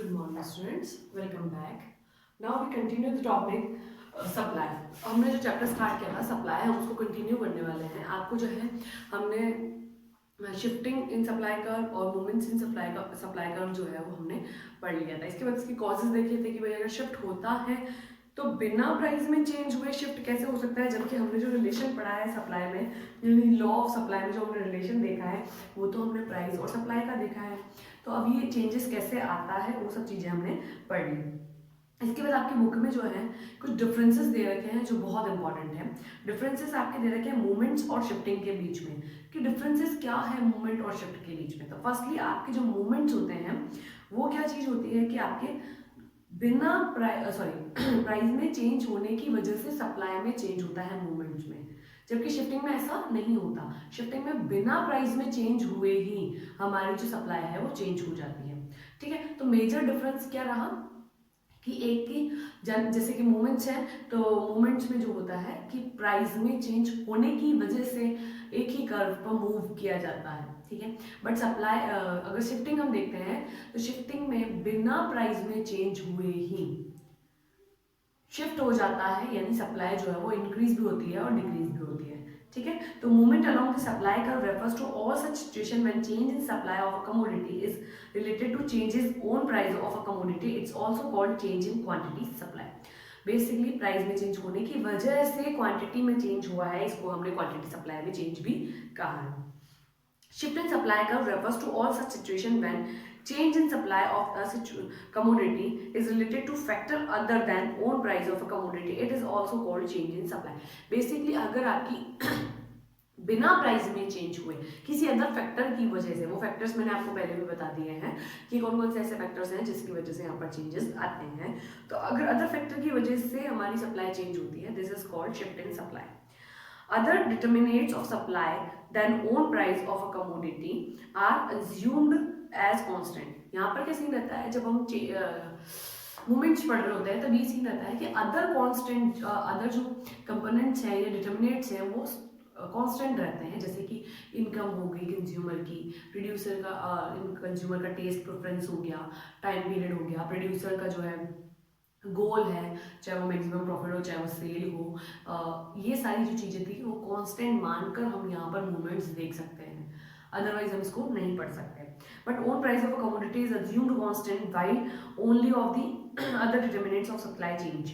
Good morning students, welcome back. Now we continue the topic supply. हमने जो chapter start किया था supply, हम उसको कंटिन्यू करने वाले हैं. आपको जो है हमने शिफ्टिंग इन सप्लाई कर्व और मूवमेंट्स इन सप्लाई कर्व जो है वो हमने पढ़ लिया था. इसके बाद इसकी कॉजेज देखे थे कि भाई अगर शिफ्ट होता है तो बिना प्राइस में चेंज हुए शिफ्ट कैसे हो सकता है, जबकि हमने जो रिलेशन पढ़ा है सप्लाई में, यानी लॉ ऑफ सप्लाई में जो हमने रिलेशन देखा है वो तो हमने प्राइस और सप्लाई का देखा है. तो अब ये चेंजेस कैसे आता है वो सब चीज़ें हमने पढ़ ली. इसके बाद आपकी बुक में जो है कुछ डिफरेंसेस दे रखे हैं जो बहुत इंपॉर्टेंट है. डिफरेंसेस आपके दे रखे हैं मूवमेंट्स और शिफ्टिंग के बीच में, कि डिफरेंसेस क्या है मूवमेंट और शिफ्ट के बीच में. तो फर्स्टली आपके जो मूवमेंट्स होते हैं वो क्या चीज़ होती है कि आपके बिना प्राइस में चेंज होने की वजह से सप्लाई में चेंज होता है मूवमेंट्स में, जबकि शिफ्टिंग में ऐसा नहीं होता. शिफ्टिंग में बिना प्राइस में चेंज हुए ही हमारी जो सप्लाई है वो चेंज हो जाती है. ठीक है, तो मेजर डिफरेंस क्या रहा कि एक की जैसे कि मूवमेंट्स हैं तो मूवमेंट्स में जो होता है कि प्राइस में चेंज होने की वजह से एक ही कर्व पर मूव किया जाता है. ठीक है, बट सप्लाई अगर शिफ्टिंग हम देखते हैं तो शिफ्टिंग में बिना प्राइस में चेंज हुए ही शिफ्ट हो जाता है, यानी सप्लाई जो है वो इंक्रीज भी होती है और डिक्रीज भी होती है. ठीक है, तो movement along the supply curve refers to all such situation when change in supply of a commodity is related to changes on price of a commodity. It's also called change in quantity supply. Basically price में change होने की वजह से quantity में change हुआ है, इसको हमने क्वांटिटी सप्लाई में चेंज भी कहा है. Shift in supply curve refers to all such situation when change in supply of a commodity is related to factor other than own price of a commodity. It is also called change in supply. Basically अगर आपकी बिना price में change हुए किसी other factor की वजह से, वो फैक्टर्स मैंने आपको पहले भी बता दिए हैं कि कौन कौन से ऐसे फैक्टर्स हैं जिसकी वजह से यहाँ पर चेंजेस आते हैं. तो अगर अदर फैक्टर की वजह से हमारी सप्लाई चेंज होती है, this is called shift in supply. Other determinants of supply than own price of a commodity are assumed as constant. यहाँ पर क्या सीन रहता है, जब हम मूवमेंट्स पढ़ रहे होते हैं तब ये सीन रहता है कि अदर कांस्टेंट अदर जो कंपोनेंट्स हैं या डिटर्मिनेंट्स हैं वो कांस्टेंट रहते हैं. जैसे कि इनकम हो गई कंज्यूमर की, प्रोड्यूसर का कंज्यूमर का टेस्ट प्रेफरेंस हो गया, टाइम पीरियड हो गया, प्रोड्यूसर का जो है गोल है, चाहे वो मैक्सिमम प्रॉफिट हो चाहे वो सेल हो, ये सारी जो चीज़ें थी वो कांस्टेंट मानकर हम यहाँ पर मूवमेंट्स देख सकते हैं, अदरवाइज हम इसको नहीं पढ़ सकते. But own price of a commodity is assumed constant while only of the other determinants of supply change.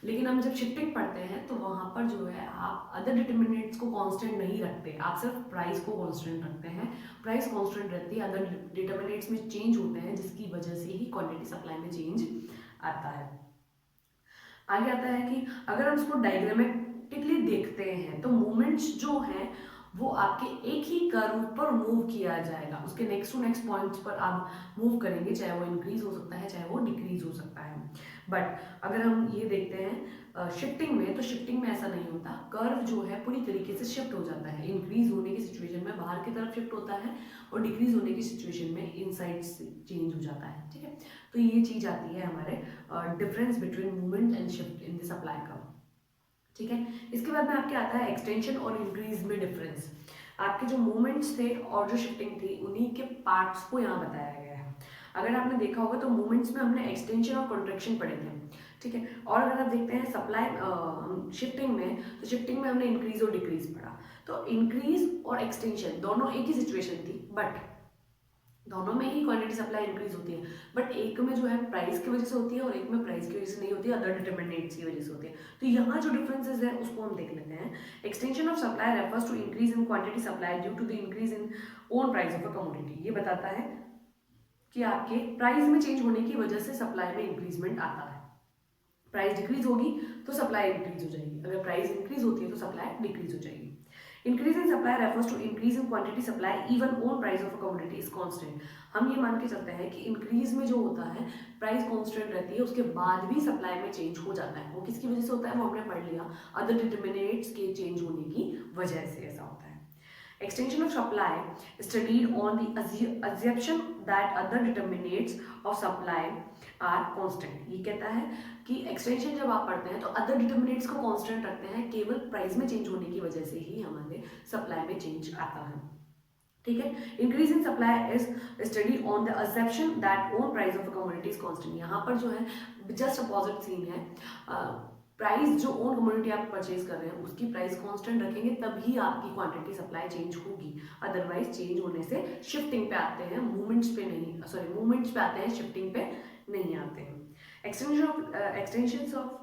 लेकिन हम जब शिफ्टिंग पढ़ते हैं तो वहाँ पर जो है आप अदर डिटर्मिनेंट्स को कांस्टेंट नहीं रखते, आप सिर्फ प्राइस को कांस्टेंट रखते हैं. प्राइस कांस्टेंट रहती है, अदर डिटर्मिनेंट्स में चेंज होते हैं जिसकी वजह से ही क्वांटिटी सप्लाई में चेंज आता है. आगे आता है कि अगर हम इसको डायग्रामेटिकली देखते हैं तो मूवमेंट्स जो हैं वो आपके एक ही कर्व पर मूव किया जाएगा, उसके नेक्स्ट टू नेक्स्ट पॉइंट्स पर आप मूव करेंगे, चाहे वो इंक्रीज हो सकता है चाहे वो डिक्रीज हो सकता है. बट अगर हम ये देखते हैं शिफ्टिंग में, तो शिफ्टिंग में ऐसा नहीं होता. कर्व जो है पूरी तरीके से शिफ्ट हो जाता है. इंक्रीज होने की सिचुएशन में बाहर की तरफ शिफ्ट होता है और डिक्रीज होने की सिचुएशन में इनसाइड से चेंज हो जाता है. ठीक है, तो ये चीज़ आती है हमारे difference between movement and shift in the supply curve. ठीक है, इसके बाद में आपके आता है एक्सटेंशन और इंक्रीज में डिफरेंस. आपके जो मूवमेंट्स थे और जो शिफ्टिंग थी उन्हीं के पार्ट्स को यहाँ बताया गया है. अगर आपने देखा होगा तो मूवमेंट्स में हमने एक्सटेंशन और कॉन्ट्रैक्शन पढ़े थे. ठीक है, और अगर आप देखते हैं सप्लाई शिफ्टिंग में, तो शिफ्टिंग में हमने इंक्रीज और डिक्रीज पढ़ा. तो इंक्रीज और एक्सटेंशन दोनों एक ही सिचुएशन थी, बट दोनों में ही क्वांटिटी सप्लाई इंक्रीज होती है. बट एक में जो है प्राइस की वजह से होती है और एक में प्राइस की वजह से नहीं होती है, अदर डिटर्मिनेंट्स की वजह से होती है. तो यहाँ जो डिफरेंसेस है उसको हम देख लेते हैं. Extension of supply refers to increase in quantity supply due to the increase in own price of a commodity. ये बताता है कि आपके प्राइस में चेंज होने की वजह से सप्लाई में इंक्रीजमेंट आता है. प्राइस डिक्रीज होगी तो सप्लाई इंक्रीज हो जाएगी, अगर प्राइस इंक्रीज होती है तो सप्लाई डिक्रीज हो जाएगी. Increase in supply refers to increase in quantity supply even own price of a commodity is constant. हम ये मान के चलते हैं कि इंक्रीज में जो होता है प्राइस कांस्टेंट रहती है, उसके बाद भी सप्लाई में चेंज हो जाता है. वो किसकी वजह से होता है वो हमने पढ़ लिया, अदर डिटर्मिनेंट्स के चेंज होने की वजह से ऐसा होता है. Extension of supply studied on the assumption that other determinants of supply are constant. ये कहता है कि एक्सटेंशन जब आप पढ़ते हैं तो अदर डिटर्मिनेंट्स को कांस्टेंट रखते हैं, केवल प्राइस में चेंज होने की वजह से ही हमारे सप्लाई में चेंज आता है. ठीक है। Increase in supply is study on the assumption that own price of a commodity is constant. यहाँ पर जो है जस्ट अपोजिट सीन है, प्राइस जो ओन कमोडिटी आप परचेज कर रहे हैं उसकी प्राइस कांस्टेंट रखेंगे तभी आपकी क्वांटिटी सप्लाई चेंज होगी, अदरवाइज चेंज होने से शिफ्टिंग पे आते हैं, मूवमेंट्स पे नहीं, सॉरी मूवमेंट्स पे आते हैं, शिफ्टिंग पे नहीं आते हैं। Extension of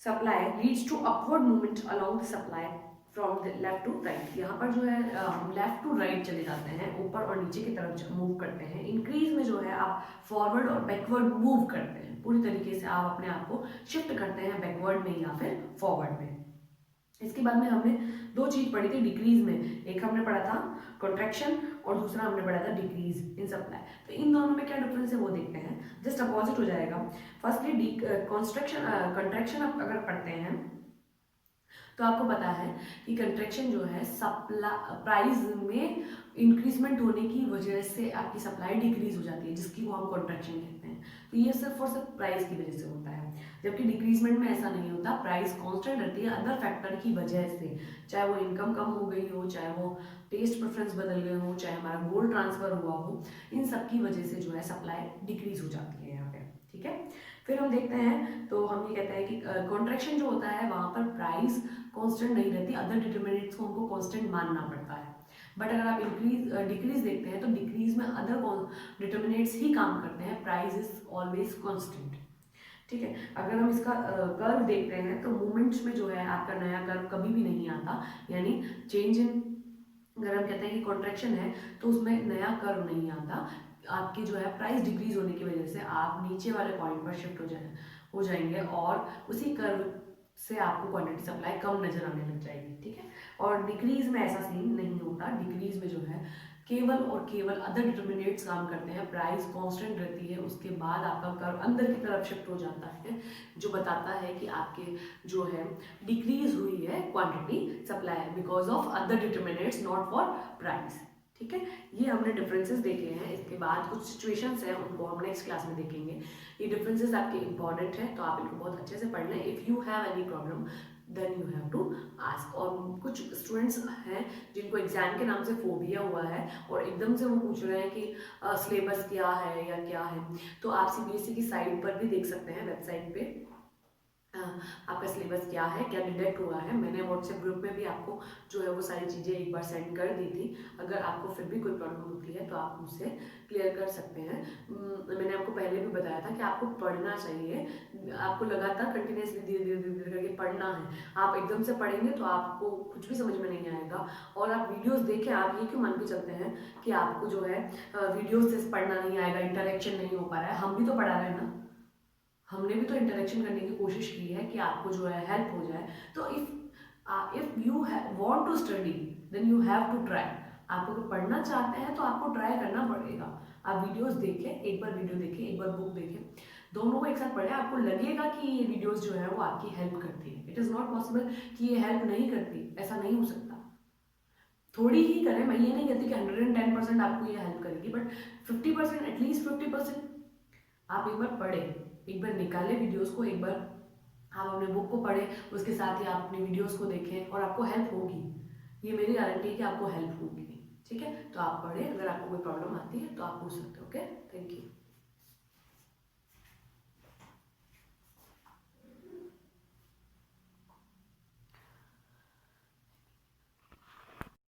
supply leads to upward movement along the supply from the left to right. यहाँ पर जो है हम लेफ्ट टू राइट चले जाते हैं, ऊपर और नीचे की तरफ मूव करते हैं। इंक्रीज में जो है आप फॉरवर्ड और बैकवर्ड मूव करते हैं, पूरी तरीके से आप अपने आप को शिफ्ट करते हैं बैकवर्ड में या फिर फॉरवर्ड में। इसके बाद में हमने दो चीज पढ़ी थी डिक्रीज में, एक हमने पढ़ा था कॉन्ट्रैक्शन और दूसरा हमने पढ़ा था डिक्रीज इन सप्लाई। तो इन दोनों में क्या डिफरेंस है वो देखते हैं, जस्ट अपोजिट हो जाएगा। फर्स्टली कॉन्ट्रैक्शन आप अगर पढ़ते हैं तो आपको पता है कि कंट्रैक्शन जो है सप्लाई प्राइस में इंक्रीजमेंट होने की वजह से आपकी सप्लाई डिक्रीज हो जाती है, जिसकी वो हम कॉन्ट्रैक्शन कहते हैं। तो ये सिर्फ और सिर्फ प्राइस की वजह से होता है, जबकि डिक्रीजमेंट में ऐसा नहीं होता, प्राइस कांस्टेंट रहती है अदर फैक्टर की वजह से, चाहे वो इनकम कम हो गई हो, चाहे वो टेस्ट प्रेफरेंस बदल गए हो, चाहे हमारा गोल्ड ट्रांसफर हुआ हो, इन सब की वजह से जो है सप्लाई डिक्रीज हो जाती है यहाँ पे। ठीक है, फिर हम देखते हैं तो हम ये कहते हैं कि कॉन्ट्रैक्शन जो होता है वहाँ पर प्राइस कांस्टेंट नहीं रहती, अदर डिटरमिनेंट्स को हमको कांस्टेंट मानना पड़ता है। बट अगर आप डिक्रीज देखते हैं तो डिक्रीज में अदर डिटरमिनेंट्स ही काम करते हैं, प्राइस इज ऑलवेज कांस्टेंट। ठीक है, अगर हम इसका कर्व देखते हैं तो मूवमेंट्स में जो है आपका नया कर्व कभी भी नहीं आता, यानी चेंज इन, अगर हम कहते हैं कि कॉन्ट्रैक्शन है तो उसमें नया कर्व नहीं आता, आपकी जो है प्राइस डिक्रीज होने की वजह से आप नीचे वाले पॉइंट पर शिफ्ट हो जाएंगे और उसी कर्व से आपको क्वांटिटी सप्लाई कम नजर आने लग जाएगी। ठीक है, और डिक्रीज में ऐसा सीन नहीं होता, डिक्रीज में जो है केवल और केवल अदर डिटरमिनेंट्स काम करते हैं, प्राइस कांस्टेंट रहती है, उसके बाद आपका कर्व अंदर की तरफ शिफ्ट हो जाता है, जो बताता है कि आपके जो है डिक्रीज हुई है quantity supply because of other determinants, not for price. ठीक है, ये हमने डिफरेंसेस देखे हैं। इसके बाद कुछ सिचुएशंस हैं, उनको हम नेक्स्ट क्लास में देखेंगे। ये डिफरेंसेस आपके इंपॉर्टेंट हैं, तो आप इनको बहुत अच्छे से पढ़ लें। If you have any problem then you have to ask. और कुछ स्टूडेंट्स हैं जिनको एग्जाम के नाम से फोबिया हुआ है और एकदम से वो पूछ रहे हैं कि सिलेबस क्या है या क्या है, तो आप सीबीएसई की साइट पर भी देख सकते हैं, वेबसाइट पे आपका सिलेबस क्या है, क्या डिडक्ट हुआ है। मैंने व्हाट्सएप ग्रुप में भी आपको जो है वो सारी चीज़ें एक बार सेंड कर दी थी, अगर आपको फिर भी कोई प्रॉब्लम होती है तो आप मुझसे क्लियर कर सकते हैं। मैंने आपको पहले भी बताया था कि आपको पढ़ना चाहिए, आपको लगातार कंटिन्यूसली धीरे धीरे धीरे धीरे करके पढ़ना है। आप एकदम से पढ़ेंगे तो आपको कुछ भी समझ में नहीं आएगा, और आप वीडियोज़ देखें, आप ये क्यों मान के चलते हैं कि आपको जो है वीडियोज़ से पढ़ना नहीं आएगा, इंटरेक्शन नहीं हो पा रहा है। हम भी तो पढ़ा रहे हैं ना, हमने भी तो इंटरेक्शन करने की कोशिश की है कि आपको जो है हेल्प हो जाए। तो if you want to study then you have to try. आप अगर पढ़ना चाहते हैं तो आपको ट्राई करना पड़ेगा। आप वीडियोस देखें, एक बार वीडियो देखें, एक बार बुक देखें, दोनों को एक साथ पढ़ें, आपको लगेगा कि ये वीडियोस जो है वो आपकी हेल्प करती है। इट इज़ नॉट पॉसिबल कि ये हेल्प नहीं करती, ऐसा नहीं हो सकता। थोड़ी ही करें, मैं ये नहीं कहती कि 110% आपको ये हेल्प करेगी, बट 50%, एटलीस्ट 50% आप एक बार पढ़ें, एक बार निकालें वीडियोस को, एक बार आप अपने बुक को पढ़ें, उसके साथ ही आप अपनी वीडियोस को देखें और आपको हेल्प होगी। ये मेरी गारंटी है कि आपको हेल्प होगी। ठीक है, तो आप पढ़ें, अगर आपको कोई प्रॉब्लम आती है तो आप पूछ सकते हो। Okay, thank you.